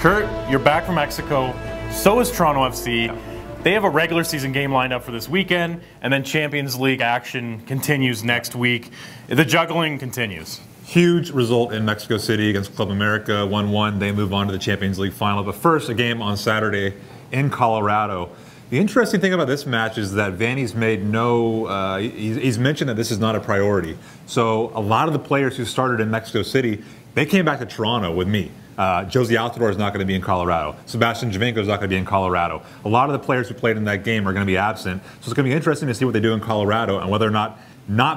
Kurt, you're back from Mexico. So is Toronto FC. They have a regular season game lined up for this weekend, and then Champions League action continues next week. The juggling continues. Huge result in Mexico City against Club America, 1-1. They move on to the Champions League final. But first, a game on Saturday in Colorado. The interesting thing about this match is that Vanny's made no, he's mentioned that this is not a priority. So a lot of the players who started in Mexico City, they came back to Toronto with me. Josie Altidore is not going to be in Colorado. Sebastian Giovinco is not going to be in Colorado. A lot of the players who played in that game are going to be absent. So it's going to be interesting to see what they do in Colorado and whether or not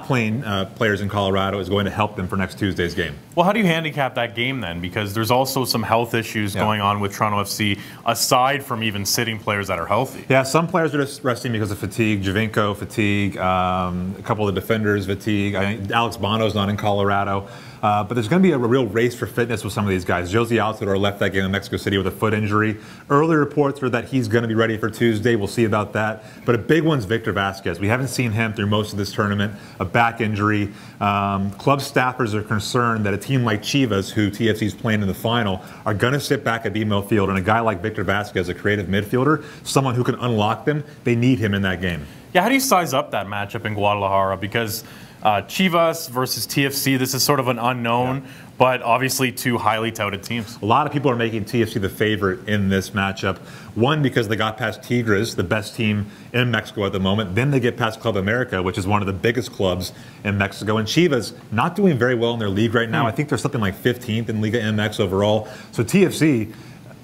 playing players in Colorado is going to help them for next Tuesday's game. Well, how do you handicap that game then? Because there's also some health issues going on with Toronto FC, aside from even sitting players that are healthy. Yeah, some players are just resting because of fatigue. Giovinco, fatigue. A couple of the defenders, fatigue. I think Alex Bono's not in Colorado. But there's going to be a real race for fitness with some of these guys. Josie Altidore left that game in Mexico City with a foot injury. Early reports were that he's going to be ready for Tuesday. We'll see about that. But a big one's Victor Vasquez. We haven't seen him through most of this tournament. A back injury. Club staffers are concerned that a team like Chivas, who TFC is playing in the final, are going to sit back at BMO Field. And a guy like Victor Vasquez, a creative midfielder, someone who can unlock them, they need him in that game. Yeah, how do you size up that matchup in Guadalajara? Because Chivas versus TFC, this is sort of an unknown, but obviously two highly touted teams. A lot of people are making TFC the favorite in this matchup. One, because they got past Tigres, the best team in Mexico at the moment. Then they get past Club America, which is one of the biggest clubs in Mexico. And Chivas not doing very well in their league right now. I think they're something like 15th in Liga MX overall. So TFC,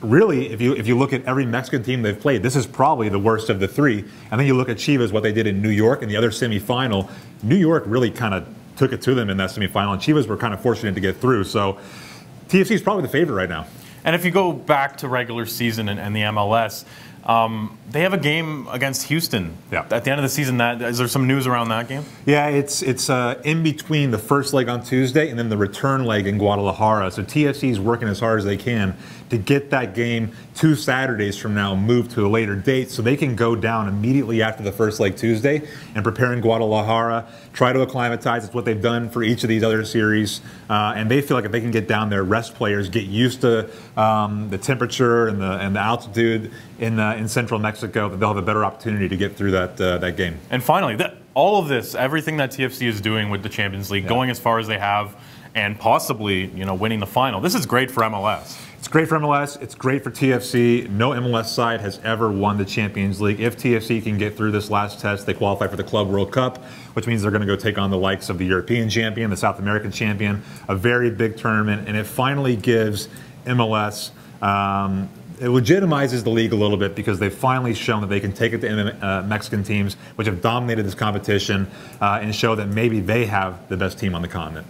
really, if you look at every Mexican team they've played, this is probably the worst of the three. And then you look at Chivas, what they did in New York in the other semifinal. New York really kind of took it to them in that semifinal, and Chivas were kind of fortunate to get through. So TFC is probably the favorite right now. And if you go back to regular season and the MLS, they have a game against Houston at the end of the season. Is there some news around that game? Yeah, it's in between the first leg on Tuesday and then the return leg in Guadalajara. So TFC is working as hard as they can to get that game 2 Saturdays from now moved to a later date so they can go down immediately after the first leg Tuesday and prepare in Guadalajara, try to acclimatize. It's what they've done for each of these other series. And they feel like if they can get down there, rest players, get used to the temperature and the altitude in central Mexico, that they'll have a better opportunity to get through that game. And finally, all of this, everything that TFC is doing with the Champions League, going as far as they have, and possibly winning the final. This is great for MLS. It's great for MLS. It's great for TFC. No MLS side has ever won the Champions League. If TFC can get through this last test, they qualify for the Club World Cup, which means they're going to go take on the likes of the European champion, the South American champion, a very big tournament, and it finally gives MLS it legitimizes the league a little bit because they've finally shown that they can take it to Mexican teams, which have dominated this competition, and show that maybe they have the best team on the continent.